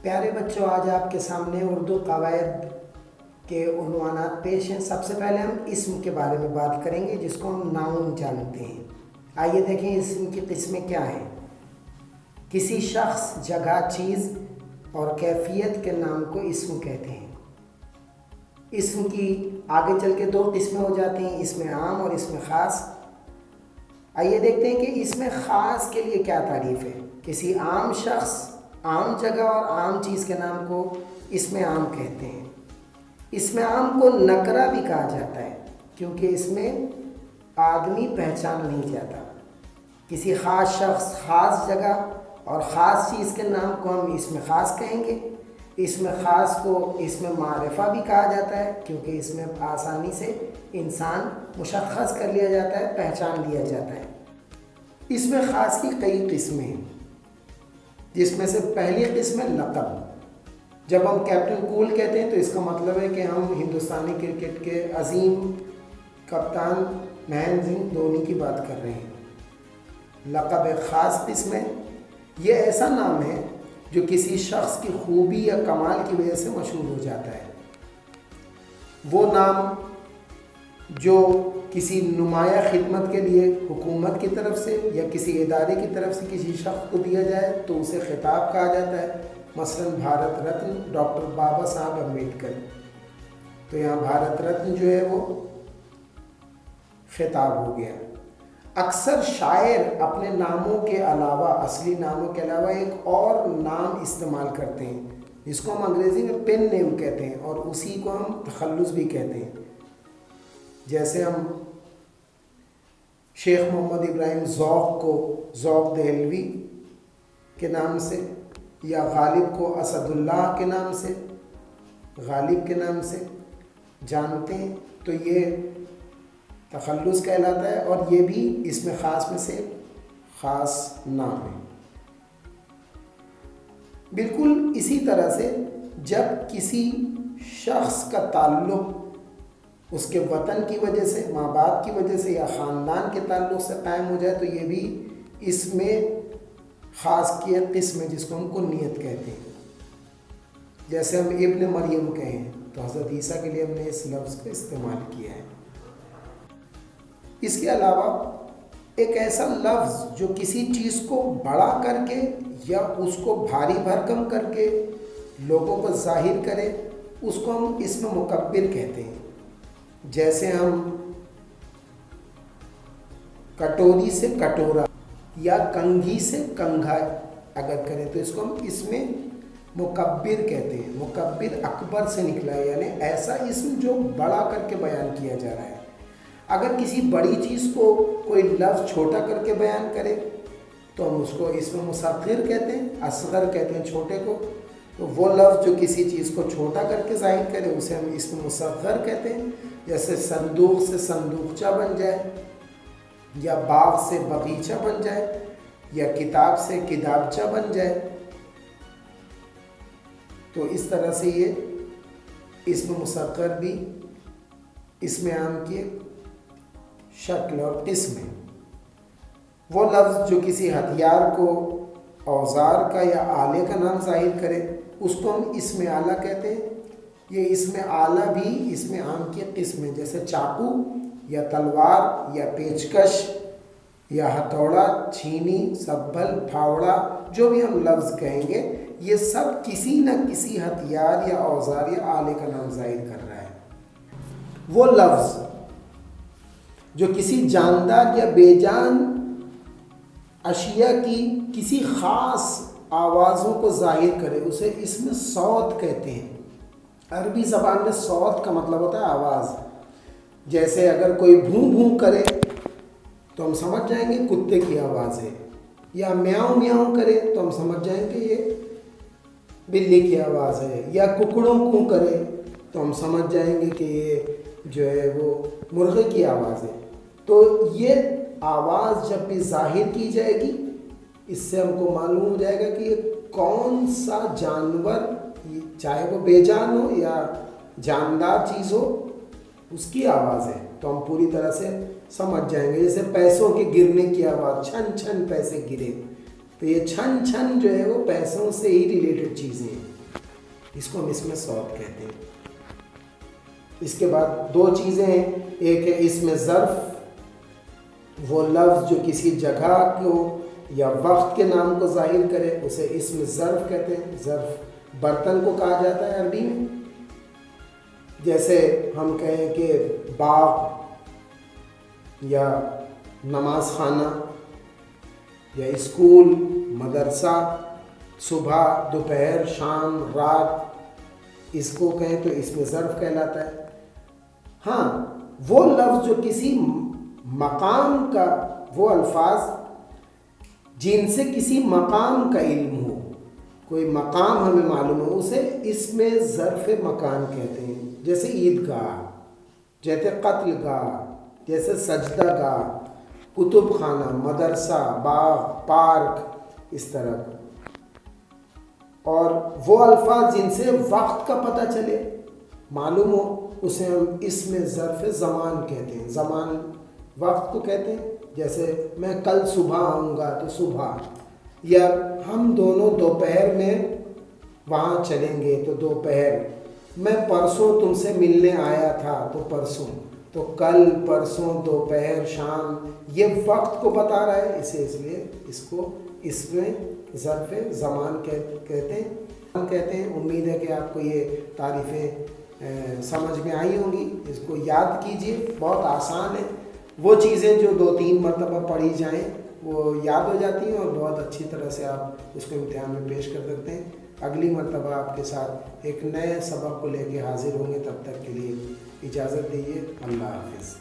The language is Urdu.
پیارے بچوں، آج آپ کے سامنے اردو قواعد کے عنوانات پیش ہیں۔ سب سے پہلے ہم اسم کے بارے میں بات کریں گے، جس کو ہم ناؤن جانتے ہیں۔ آئیے دیکھیں اسم کی قسمیں کیا ہیں۔ کسی شخص، جگہ، چیز اور کیفیت کے نام کو اسم کہتے ہیں۔ اسم کی آگے چل کے دو قسمیں ہو جاتی ہیں، اسم عام اور اسم خاص۔ آئیے دیکھتے ہیں کہ اسم خاص کے لیے کیا تعریف ہے۔ کسی عام شخص، عام جگہ اور عام چیز کے نام کو اسم عام کہتے ہیں۔ اسم عام کو نکرہ بھی کہا جاتا ہے، کیونکہ اس میں آدمی پہچان نہیں جاتا۔ کسی خاص شخص، خاص جگہ اور خاص چیز کے نام کو ہم اسم خاص کہیں گے۔ اسم خاص کو اسم معرفہ بھی کہا جاتا ہے، کیونکہ اس میں آسانی سے انسان مشخص کر لیا جاتا ہے، پہچان لیا جاتا ہے۔ اسم خاص کی کئی قسمیں ہیں، جس میں سے پہلی قسم ہے لقب۔ جب ہم کیپٹن کول کہتے ہیں تو اس کا مطلب ہے کہ ہم ہندوستانی کرکٹ کے عظیم کپتان مہندر سنگھ دھونی کی بات کر رہے ہیں۔ لقب ایک خاص قسم ہے۔ یہ ایسا نام ہے جو کسی شخص کی خوبی یا کمال کی وجہ سے مشہور ہو جاتا ہے۔ وہ نام جو کسی نمایاں خدمت کے لیے حکومت کی طرف سے یا کسی ادارے کی طرف سے کسی شخص کو دیا جائے تو اسے خطاب کہا جاتا ہے۔ مثلاً بھارت رتن ڈاکٹر بابا صاحب امبیڈکر، تو یہاں بھارت رتن جو ہے وہ خطاب ہو گیا۔ اکثر شاعر اپنے ناموں کے علاوہ، اصلی ناموں کے علاوہ ایک اور نام استعمال کرتے ہیں، جس کو ہم انگریزی میں پن نیم کہتے ہیں، اور اسی کو ہم تخلص بھی کہتے ہیں۔ جیسے ہم شیخ محمد ابراہیم ذوق کو ذوق دہلوی کے نام سے، یا غالب کو اسد اللہ کے نام سے، غالب کے نام سے جانتے ہیں، تو یہ تخلص کہلاتا ہے، اور یہ بھی اسم خاص میں سے خاص نام ہے۔ بالکل اسی طرح سے جب کسی شخص کا تعلق اس کے وطن کی وجہ سے، ماں باپ کی وجہ سے یا خاندان کے تعلق سے قائم ہو جائے تو یہ بھی اس میں خاص کی ایک قسم ہے، جس کو ہم کنیت کہتے ہیں۔ جیسے ہم ابن مریم کہیں تو حضرت عیسیٰ کے لیے ہم نے اس لفظ کو استعمال کیا ہے۔ اس کے علاوہ ایک ایسا لفظ جو کسی چیز کو بڑا کر کے یا اس کو بھاری بھرکم کر کے لوگوں پر ظاہر کرے، اس کو ہم اسم مکبر کہتے ہیں۔ جیسے ہم کٹوری سے کٹورا یا کنگھی سے کنگھا اگر کریں تو اس کو ہم اسم مکبر کہتے ہیں۔ مکبر اکبر سے نکلا ہے، یعنی ایسا اسم جو بڑا کر کے بیان کیا جا رہا ہے۔ اگر کسی بڑی چیز کو کوئی لفظ چھوٹا کر کے بیان کرے تو ہم اس کو اسم مصغر کہتے ہیں، اصغر کہتے ہیں چھوٹے کو۔ تو وہ لفظ جو کسی چیز کو چھوٹا کر کے ظاہر کرے اسے ہم اسم مصغر کہتے ہیں۔ جیسے صندوق سے صندوقچہ بن جائے، یا باغ سے باغیچہ بن جائے، یا کتاب سے کتابچہ بن جائے۔ تو اس طرح سے یہ اسم مصغر بھی اسم عام کی شکل اور قسم ہے۔ وہ لفظ جو کسی ہتھیار کو، اوزار کا یا آلے کا نام ظاہر کرے اس کو ہم اسم آلہ کہتے ہیں۔ یہ اسم آلہ بھی اسم عام کی قسم ہے، جیسے چاقو یا تلوار یا پیچکش یا ہتھوڑا، چھینی، سبل، پھاوڑا، جو بھی ہم لفظ کہیں گے یہ سب کسی نہ کسی ہتھیار یا اوزار یا آلے کا نام ظاہر کر رہا ہے۔ وہ لفظ جو کسی جاندار یا بے جان اشیاء کی کسی خاص آوازوں کو ظاہر کرے اسے اسم صوت کہتے ہیں۔ عربی زبان میں صوت کا مطلب ہوتا ہے آواز۔ جیسے اگر کوئی بھوں بھوں کرے تو ہم سمجھ جائیں گے کتے کی آواز ہے، یا میاؤں میاؤں کرے تو ہم سمجھ جائیں گے یہ بلی کی آواز ہے، یا ککڑوں کو کرے تو ہم سمجھ جائیں گے کہ یہ جو ہے وہ مرغے کی آواز ہے۔ تو یہ آواز جب بھی ظاہر کی جائے گی اس سے ہم کو معلوم ہو جائے گا کہ یہ کون سا جانور، چاہے وہ بے جان ہو یا جاندار چیز ہو، اس کی آواز ہے، تو ہم پوری طرح سے سمجھ جائیں گے۔ جیسے پیسوں کے گرنے کی آواز، چھن چھن پیسے گرے، تو یہ چھن چھن جو ہے وہ پیسوں سے ہی ریلیٹڈ چیزیں ہیں۔ اس کو ہم اسم صوت کہتے ہیں۔ اس کے بعد دو چیزیں ہیں، ایک ہے اسم ظرف، وہ لفظ جو کسی جگہ کو یا وقت کے نام کو ظاہر کرے اسے اسم ظرف کہتے ہیں۔ ظرف برتن کو کہا جاتا ہے عربی میں، جیسے ہم کہیں کہ باغ یا نماز خانہ یا اسکول، مدرسہ، صبح، دوپہر، شام، رات، اس کو کہیں تو اسم ظرف کہلاتا ہے۔ ہاں، وہ لفظ جو کسی مقام کا، وہ الفاظ جن سے کسی مقام کا علم ہو، کوئی مقام ہمیں معلوم ہو، اسے اسم ظرف مکان کہتے ہیں۔ جیسے عیدگاہ، جیسے قتل گاہ، جیسے سجدہ گاہ، کتب خانہ، مدرسہ، باغ، پارک، اس طرح۔ اور وہ الفاظ جن سے وقت کا پتہ چلے، معلوم ہو، اسے ہم اسم ظرف زمان کہتے ہیں۔ زمان وقت کو کہتے ہیں، جیسے میں کل صبح آؤں گا تو صبح، یا ہم دونوں دوپہر میں وہاں چلیں گے تو دوپہر، میں پرسوں تم سے ملنے آیا تھا تو پرسوں، تو کل، پرسوں، دوپہر، شام، یہ وقت کو بتا رہا ہے، اس لیے اس کو اسم ظرف زمان کہتے ہیں۔ امید ہے کہ آپ کو یہ تعریفیں سمجھ میں آئی ہوں گی، اس کو یاد کیجئے، بہت آسان ہے۔ وہ چیزیں جو 2-3 مرتبہ پڑھی جائیں وہ یاد ہو جاتی ہیں اور بہت اچھی طرح سے آپ اس کو امتحان میں پیش کر سکتے ہیں۔ اگلی مرتبہ آپ کے ساتھ ایک نئے سبق کو لے کے حاضر ہوں گے، تب تک کے لیے اجازت دیجیے، اللہ حافظ۔